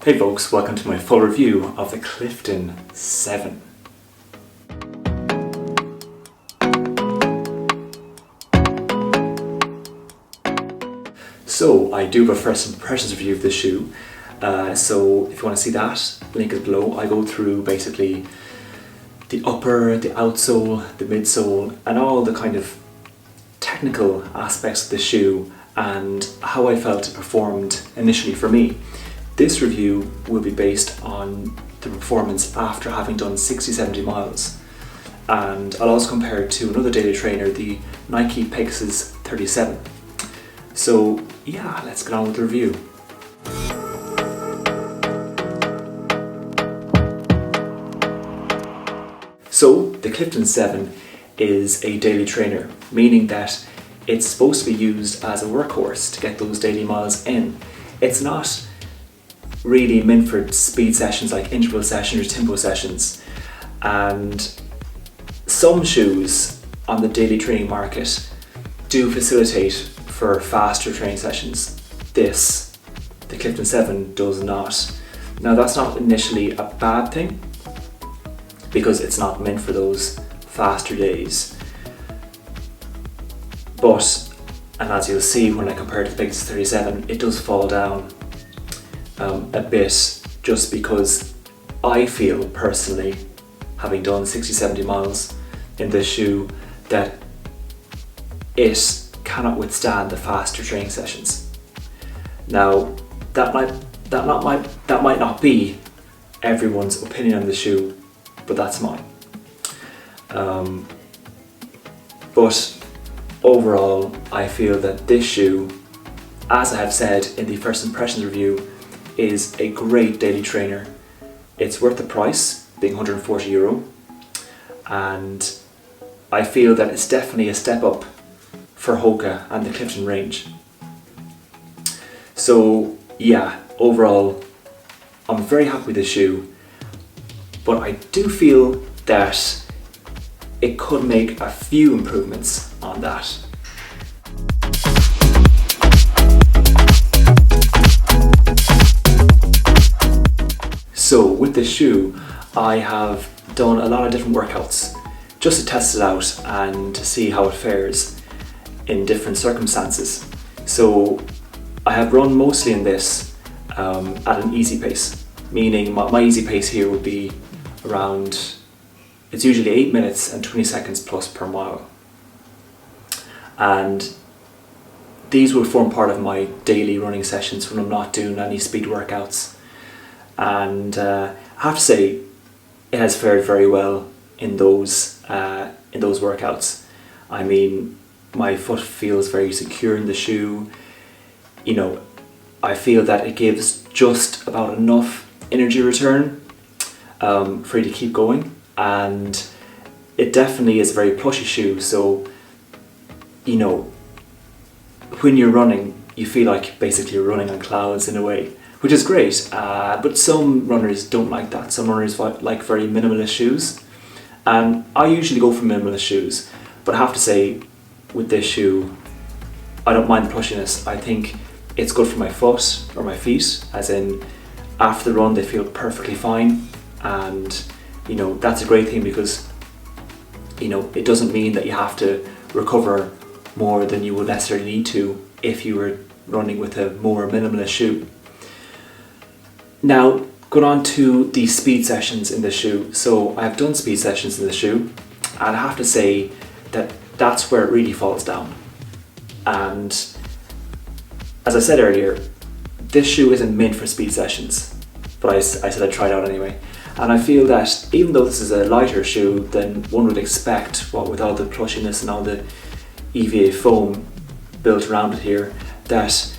Hey folks, welcome to my full review of the Clifton 7. So I do have a first impressions review of this shoe, so if you want to see that, link is below. I go through basically the upper, the outsole, the midsole and all the kind of technical aspects of the shoe and how I felt it performed initially for me. This review will be based on the performance after having done 60-70 miles, and I'll also compare it to another daily trainer, the Nike Pegasus 37. So yeah, let's get on with the review. So the Clifton 7 is a daily trainer, meaning that it's supposed to be used as a workhorse to get those daily miles in. It's not really meant for speed sessions like interval sessions or tempo sessions, and some shoes on the daily training market do facilitate for faster training sessions. The Clifton 7 does not. Now that's not initially a bad thing because it's not meant for those faster days, but, and as you'll see when I compare it to the Pegasus 37, it does fall down a bit, just because I feel personally, having done 60-70 miles in this shoe, that it cannot withstand the faster training sessions. Now that might not be everyone's opinion on the shoe, but that's mine. But overall, I feel that this shoe, as I have said in the first impressions review, is a great daily trainer. It's worth the price, being €140, and I feel that it's definitely a step up for Hoka and the Clifton range. So yeah, overall I'm very happy with this shoe, but I do feel that it could make a few improvements on that. So with this shoe, I have done a lot of different workouts just to test it out and to see how it fares in different circumstances. So I have run mostly in this at an easy pace, meaning my easy pace here would be around, it's usually 8 minutes and 20 seconds plus per mile. And these will form part of my daily running sessions when I'm not doing any speed workouts. And I have to say, it has fared very well in those workouts. I mean, my foot feels very secure in the shoe. You know, I feel that it gives just about enough energy return for you to keep going, and it definitely is a very plushy shoe. So, you know, when you're running, you feel like basically you're running on clouds in a way, which is great, but some runners don't like that. Some runners like very minimalist shoes, and I usually go for minimalist shoes, but I have to say, with this shoe, I don't mind the plushiness. I think it's good for my foot or my feet, as in after the run they feel perfectly fine, and you know, that's a great thing because, you know, it doesn't mean that you have to recover more than you would necessarily need to if you were running with a more minimalist shoe. Now, going on to the speed sessions in the shoe. So I've done speed sessions in the shoe, and I have to say that that's where it really falls down. And as I said earlier, this shoe isn't meant for speed sessions, but I said I'd try it out anyway. And I feel that even though this is a lighter shoe than one would expect, with all the plushiness and all the EVA foam built around it here, that,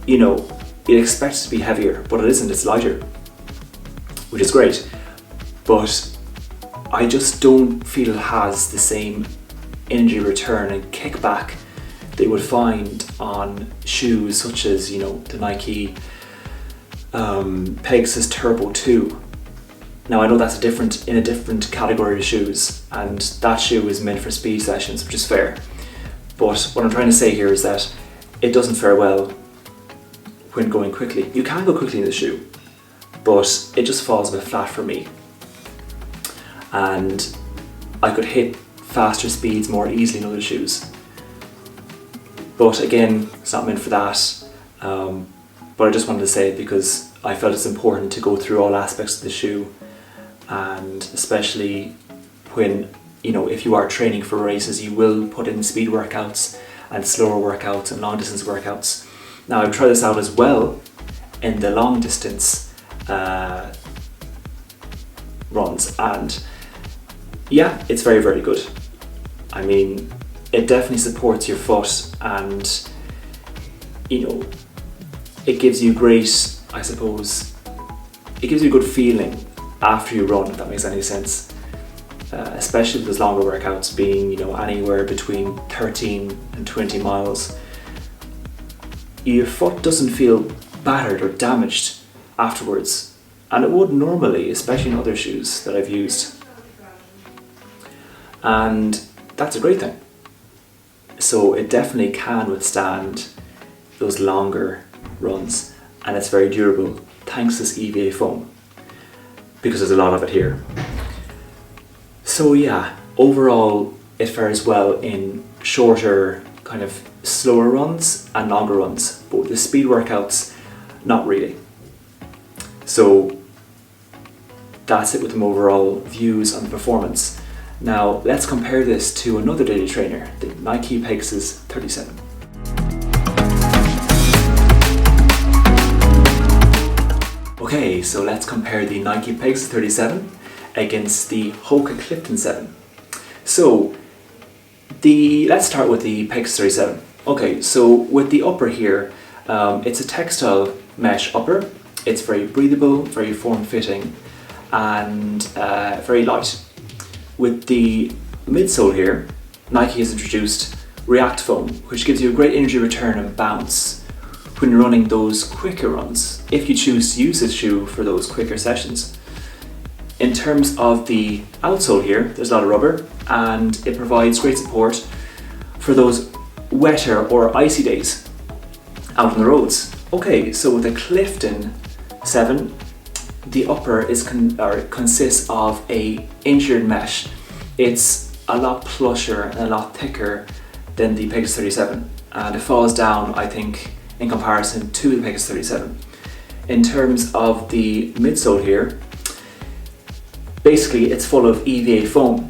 you know, it expects to be heavier, but it isn't, it's lighter, which is great. But I just don't feel it has the same energy return and kickback that you would find on shoes such as, you know, the Nike Pegasus Turbo 2. Now I know that's in a different category of shoes, and that shoe is meant for speed sessions, which is fair. But what I'm trying to say here is that it doesn't fare well when going quickly. You can go quickly in the shoe, but it just falls a bit flat for me. And I could hit faster speeds more easily in other shoes. But again, it's not meant for that. But I just wanted to say it because I felt it's important to go through all aspects of the shoe, and especially when, if you are training for races, you will put in speed workouts and slower workouts and long distance workouts. Now I've tried this out as well in the long distance runs, and yeah, it's very, very good. I mean, it definitely supports your foot, and it gives you great, I suppose, it gives you a good feeling after you run, if that makes any sense. Especially with those longer workouts being, anywhere between 13 and 20 miles. Your foot doesn't feel battered or damaged afterwards, and it would normally, especially in other shoes that I've used. And that's a great thing. So it definitely can withstand those longer runs, and it's very durable thanks to this EVA foam, because there's a lot of it here. So yeah, overall it fares well in shorter, kind of slower runs and longer runs, but with the speed workouts, not really. So that's it with my overall views on the performance. Now let's compare this to another daily trainer, the Nike Pegasus 37. Okay, so let's compare the Nike Pegasus 37 against the Hoka Clifton 7. So let's start with the Pegasus 37. Okay, so with the upper here, it's a textile mesh upper. It's very breathable, very form-fitting, and very light. With the midsole here, Nike has introduced React foam, which gives you a great energy return and bounce when you're running those quicker runs, if you choose to use this shoe for those quicker sessions. In terms of the outsole here, there's a lot of rubber, and it provides great support for those wetter or icy days out on the roads. Okay, so with the Clifton 7, the upper consists of a injured mesh. It's a lot plusher and a lot thicker than the Pegasus 37, and it falls down, I think, in comparison to the Pegasus 37. In terms of the midsole here, basically it's full of EVA foam,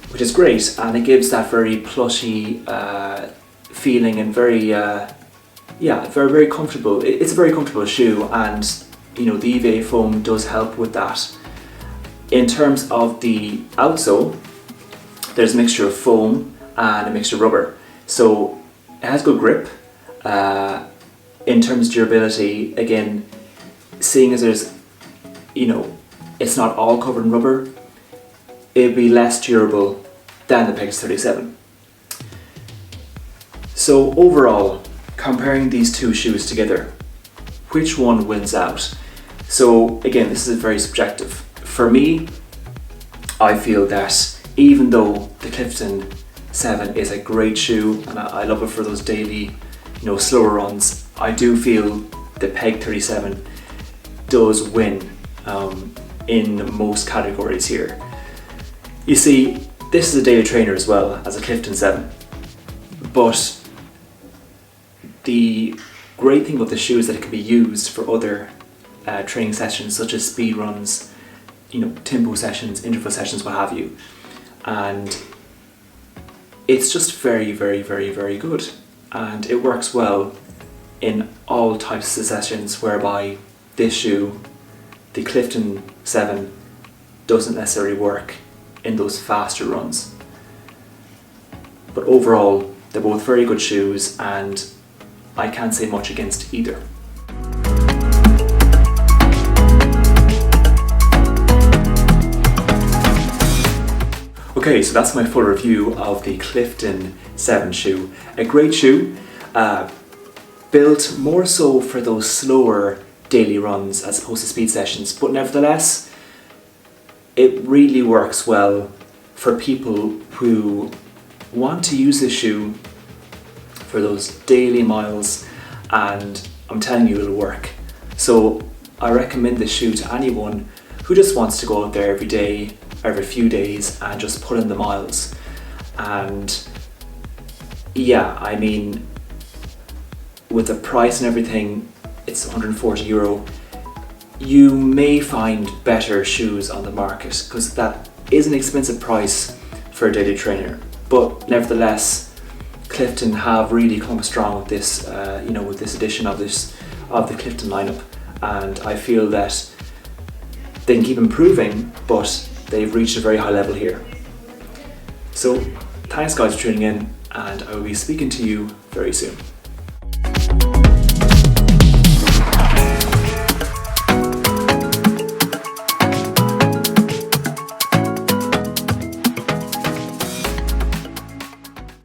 which is great, and it gives that very plushy feeling and very, very comfortable. It's a very comfortable shoe, and the EVA foam does help with that. In terms of the outsole, there's a mixture of foam and a mixture of rubber, so it has good grip. In terms of durability, again, seeing as there's, it's not all covered in rubber, it'd be less durable than the Pegasus 37. So overall, comparing these two shoes together, which one wins out? So again, this is very subjective. For me, I feel that even though the Clifton 7 is a great shoe, and I love it for those daily, slower runs, I do feel the Peg 37 does win in most categories here. You see, this is a daily trainer as well as a Clifton 7, but the great thing about the shoe is that it can be used for other training sessions, such as speed runs, tempo sessions, interval sessions, what have you, and it's just very, very, very, very good, and it works well in all types of sessions, whereby this shoe, the Clifton 7, doesn't necessarily work in those faster runs. But overall, they're both very good shoes, and I can't say much against either. Okay, so that's my full review of the Clifton 7 shoe. A great shoe, built more so for those slower daily runs as opposed to speed sessions, but nevertheless, it really works well for people who want to use this shoe for those daily miles, and I'm telling you it'll work. So I recommend this shoe to anyone who just wants to go out there every day, every few days, and just put in the miles. And yeah, I mean, with the price and everything, it's €140. You may find better shoes on the market, because that is an expensive price for a daily trainer. But nevertheless, Clifton have really come strong with this, with this edition of the Clifton lineup, and I feel that they can keep improving, but they've reached a very high level here. So thanks guys for tuning in, and I will be speaking to you very soon.